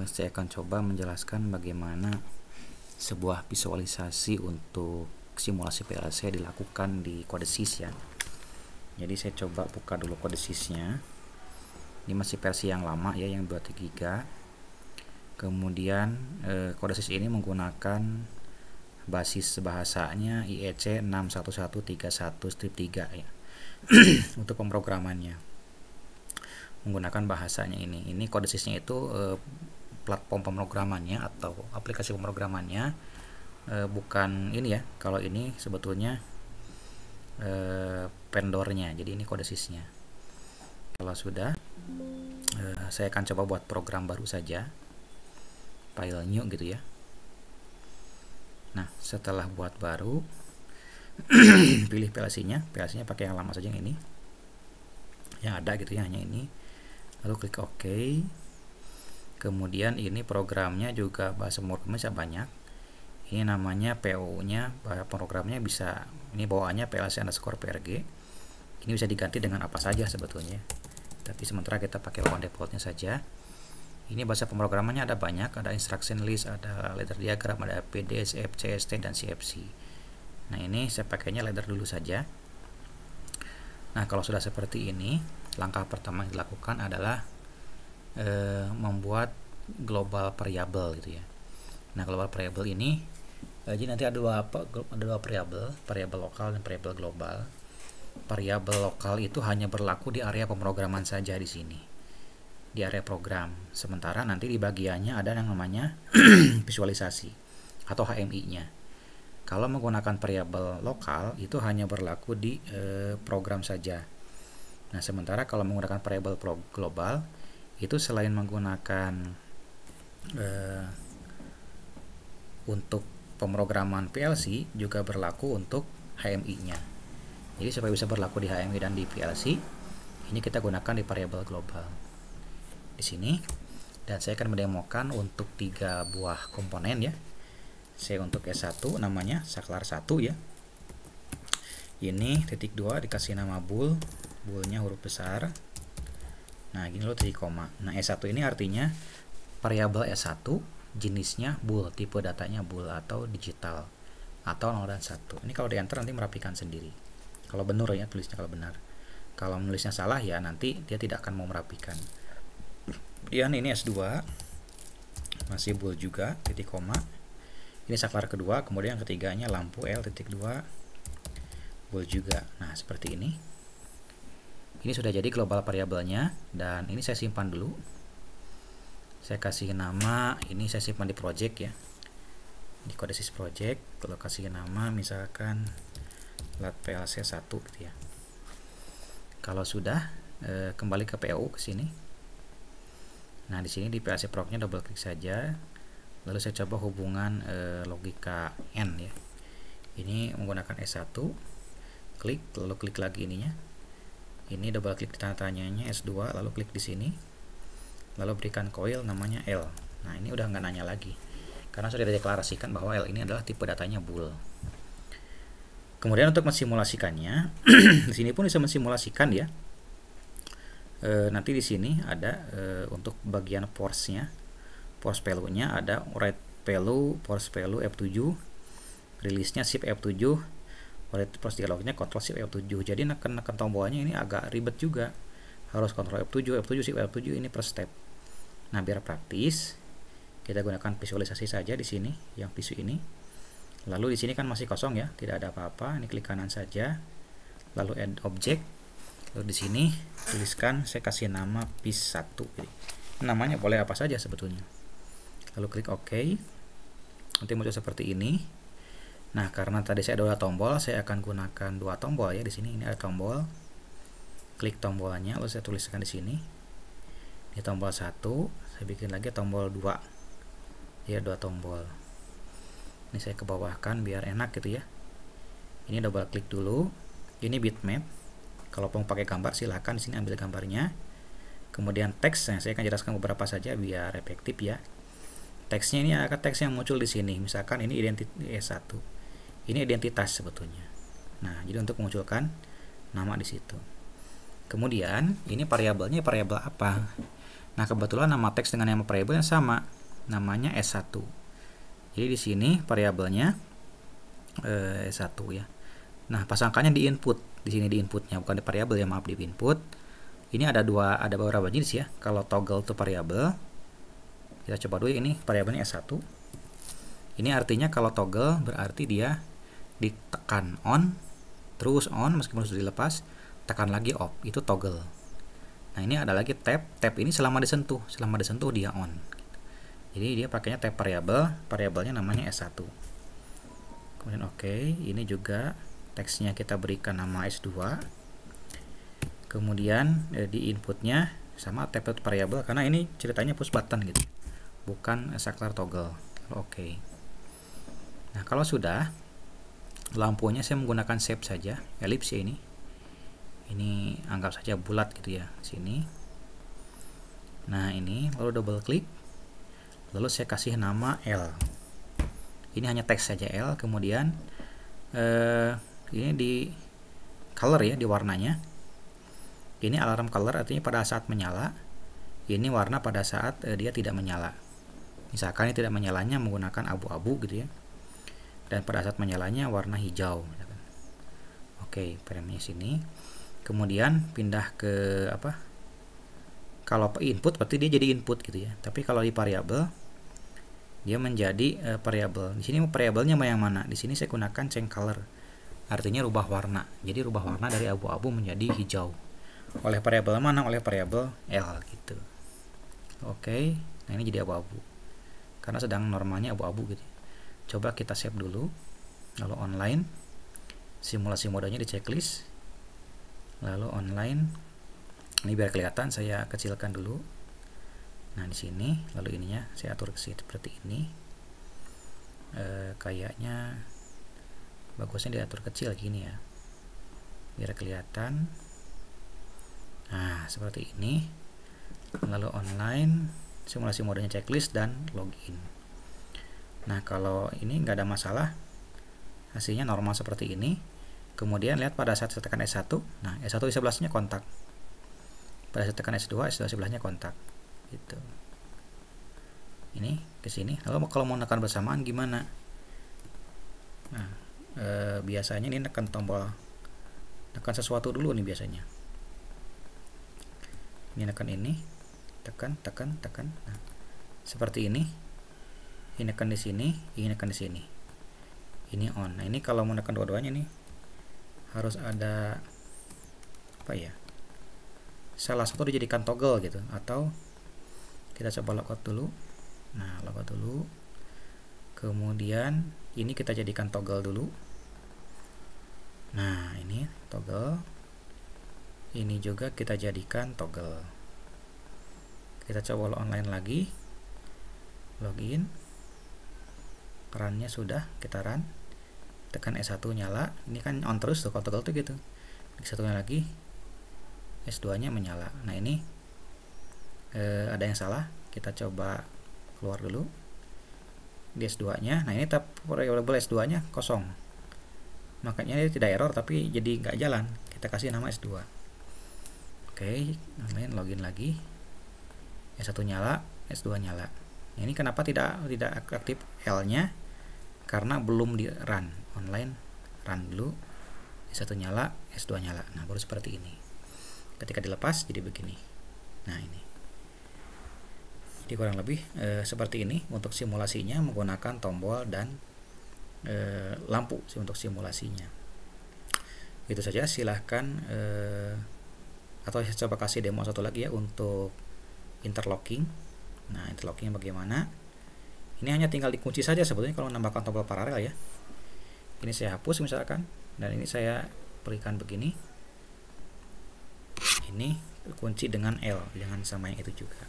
Saya akan coba menjelaskan bagaimana sebuah visualisasi untuk simulasi PLC dilakukan di CodeSys ya. Jadi saya coba buka dulu CodeSys-nya. Ini masih versi yang lama ya, yang 23 GB. Kemudian CodeSys ini menggunakan basis bahasanya IEC 61131-3 ya. Untuk pemrogramannya menggunakan bahasanya ini CodeSys-nya itu platform pemrogramannya atau aplikasi pemrogramannya, bukan ini ya. Kalau ini sebetulnya vendornya. Jadi ini CodeSys-nya. Kalau sudah, saya akan coba buat program baru saja, file new gitu ya. Nah, setelah buat baru, pilih PLC-nya pakai yang lama saja, yang ini yang ada gitu ya, hanya ini. Lalu klik OK. Kemudian ini programnya juga bahasa pemrogramannya bisa banyak. Ini namanya PO-nya, bahasa programnya bisa, ini bawaannya PLC_PRG. Ini bisa diganti dengan apa saja sebetulnya, tapi sementara kita pakai one defaultnya saja. Ini bahasa pemrogramannya ada banyak, ada instruction list, ada ladder diagram, ada PDSF, CST, dan CFC. Nah, ini saya pakainya ladder dulu saja. Nah, kalau sudah seperti ini, langkah pertama yang dilakukan adalah membuat global variable gitu ya. Nah, global variable ini jadi nanti ada dua variable lokal dan variable global. Variable lokal itu hanya berlaku di area pemrograman saja di sini, di area program. Sementara nanti di bagiannya ada yang namanya visualisasi atau HMI-nya. Kalau menggunakan variabel lokal itu hanya berlaku di program saja. Nah, sementara kalau menggunakan variabel global itu selain menggunakan untuk pemrograman PLC juga berlaku untuk HMI-nya. Jadi supaya bisa berlaku di HMI dan di PLC, ini kita gunakan di variabel global di sini. Dan saya akan mendemokan untuk 3 buah komponen ya. Saya untuk S1 namanya saklar 1 ya. Ini titik 2 dikasih nama bool, boolnya huruf besar. Nah, gini loh, titik koma. Nah, S1 ini artinya variabel S1 jenisnya bool, tipe datanya bool atau digital atau 0 dan 1. Ini kalau di enter nanti merapikan sendiri. Kalau benar ya tulisnya, kalau benar. Kalau menulisnya salah ya nanti dia tidak akan mau merapikan. Kemudian ini S2 masih bool juga, titik koma. Ini saklar kedua, kemudian yang ketiganya lampu L titik 2 bool juga. Nah, seperti ini. Ini sudah jadi global variabelnya, dan ini saya simpan dulu. Saya kasih nama, ini saya simpan di project ya, di CodeSys project. Kalau kasih nama misalkan lat PLC 1 gitu ya. Kalau sudah, kembali ke PO ke sini. Nah, di sini di PLC prog-nya double klik saja. Lalu saya coba hubungan logika N ya. Ini menggunakan S1, klik, lalu klik lagi ininya. Ini double klik di tanda tanyanya S2, lalu klik di sini. Lalu berikan coil namanya L. Nah, ini udah nggak nanya lagi karena sudah dideklarasikan bahwa L ini adalah tipe datanya bool. Kemudian untuk mensimulasikannya, di sini pun bisa mensimulasikan ya. Nanti di sini ada untuk bagian force-nya, force value-nya ada write value, force value F7, release-nya shift F7, force dialognya control shift F7. Jadi neken tombolnya ini agak ribet juga. Harus kontrol F7, shift F7 ini per step. Nah, biar praktis, kita gunakan visualisasi saja di sini, yang visu ini. Lalu di sini kan masih kosong ya, tidak ada apa-apa. Ini klik kanan saja, lalu add object. Lalu di sini tuliskan, saya kasih nama PIS1. Namanya boleh apa saja sebetulnya. Lalu klik OK. Nanti muncul seperti ini. Nah, karena tadi saya ada 2 tombol, saya akan gunakan 2 tombol ya di sini. Ini ada tombol. Klik tombolnya, lalu saya tuliskan di sini. Ini tombol 1, saya bikin lagi tombol 2. Ya, 2 tombol. Ini saya ke bawahkan biar enak gitu ya. Ini double klik dulu. Ini bitmap. Kalau mau pakai gambar silahkan di sini ambil gambarnya. Kemudian teksnya saya akan jelaskan beberapa saja biar efektif ya. Teksnya ini akan teks yang muncul di sini. Misalkan ini identitas S1. Ini identitas sebetulnya. Nah, jadi untuk memunculkan nama di situ. Kemudian ini variabelnya variabel apa? Nah, kebetulan nama teks dengan nama variabel yang sama, namanya S1. Jadi di sini variabelnya S1 ya. Nah, pasangkannya di input. Di sini di inputnya, bukan di variabel ya, maaf, di input. Ini ada beberapa jenis ya. Kalau toggle itu variabel. Kita coba dulu, ini variabelnya S1. Ini artinya kalau toggle berarti dia ditekan on, terus on meskipun sudah dilepas, tekan lagi off, itu toggle. Nah, ini ada lagi tab. Tab ini selama disentuh dia on. Jadi dia pakainya tab variabel, variabelnya namanya S1. Kemudian oke, ini juga teksnya kita berikan nama S2. Kemudian di inputnya sama tab variabel, karena ini ceritanya push button gitu, bukan saklar toggle. Oke. Nah, kalau sudah, lampunya saya menggunakan shape saja, ellipse ya ini. Ini anggap saja bulat gitu ya, sini. Nah, ini lalu double klik. Lalu saya kasih nama L. Ini hanya teks saja L. Kemudian ini di color ya, di warnanya. Ini alarm color, artinya pada saat menyala. Ini warna pada saat dia tidak menyala. Misalkan ini tidak menyalanya menggunakan abu-abu gitu ya. Dan pada saat menyalanya warna hijau. Oke, framenya sini. Kemudian pindah ke apa? Kalau input berarti dia jadi input gitu ya. Tapi kalau di variabel dia menjadi variabel. Di sini variabelnya yang mana? Di sini saya gunakan change color. Artinya rubah warna. Jadi rubah warna dari abu-abu menjadi hijau. Oleh variabel mana? Oleh variabel L gitu. Oke. Nah, ini jadi abu-abu. Karena sedang normalnya abu-abu gitu. Coba kita save dulu. Lalu online. Simulasi modenya di checklist. Lalu online. Ini biar kelihatan saya kecilkan dulu. Nah, di sini lalu ininya saya atur ke seperti ini. Kayaknya bagusnya diatur kecil gini ya. Biar kelihatan. Nah, seperti ini. Lalu online, simulasi modenya checklist dan login. Nah, kalau ini nggak ada masalah. Hasilnya normal seperti ini. Kemudian lihat pada saat saya tekan S1, nah S1 di sebelahnya kontak. Pada saat tekan S2, S2 sebelahnya kontak. Gitu. Ini ke sini. Lalu kalau mau tekan bersamaan gimana? Nah, biasanya ini tekan tombol, tekan sesuatu dulu nih biasanya. Ini tekan ini, tekan. Nah, seperti ini. Ini tekan di sini, ini tekan di sini. Ini on. Nah, ini kalau mau tekan dua-duanya nih harus ada apa ya? Salah satu dijadikan toggle gitu, atau kita coba logout dulu. Nah, logout dulu. Kemudian ini kita jadikan toggle dulu. Nah, ini toggle. Ini juga kita jadikan toggle. Kita coba online lagi. Login. Runnya sudah, kita run. Tekan S1 nyala. Ini kan on terus tuh, kalau toggle tuh gitu. S1-nya lagi, S2-nya menyala. Nah, ini ada yang salah. Kita coba keluar dulu. Di S2-nya. Nah, ini tab variable S2-nya kosong. Makanya dia tidak error tapi jadi nggak jalan. Kita kasih nama S2. Oke, online login lagi. S1 nyala, S2 nyala. Nah, ini kenapa tidak aktif L-nya? Karena belum di run. Online run dulu. S1 nyala, S2 nyala. Nah, baru seperti ini. Ketika dilepas jadi begini. Nah, ini. Jadi kurang lebih seperti ini untuk simulasinya menggunakan tombol dan lampu untuk simulasinya. Itu saja. Silahkan atau saya coba kasih demo satu lagi ya untuk interlocking. Nah, interlockingnya bagaimana? Ini hanya tinggal dikunci saja sebetulnya kalau menambahkan tombol paralel ya. Ini saya hapus misalkan, dan ini saya berikan begini. Ini kunci dengan L, jangan sama yang itu juga.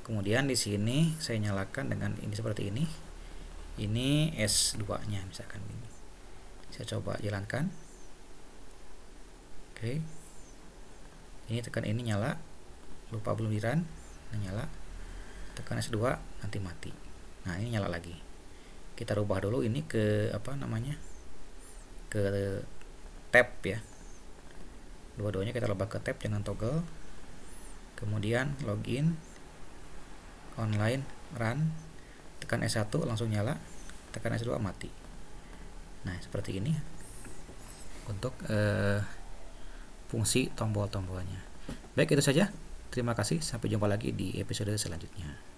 Kemudian di sini saya nyalakan dengan ini seperti ini. Ini S2-nya misalkan ini. Saya coba jalankan. Oke. Ini tekan ini nyala. Lupa belum di run. Nah, nyala. Tekan S2 nanti mati. Nah, ini nyala lagi. Kita rubah dulu ini ke apa namanya? Ke tab ya. Dua-duanya kita rubah ke tab, jangan toggle. kemudian login, online, run, tekan S1 langsung nyala, tekan S2 mati. Nah, seperti ini untuk fungsi tombol-tombolnya. Baik, itu saja. Terima kasih, sampai jumpa lagi di episode selanjutnya.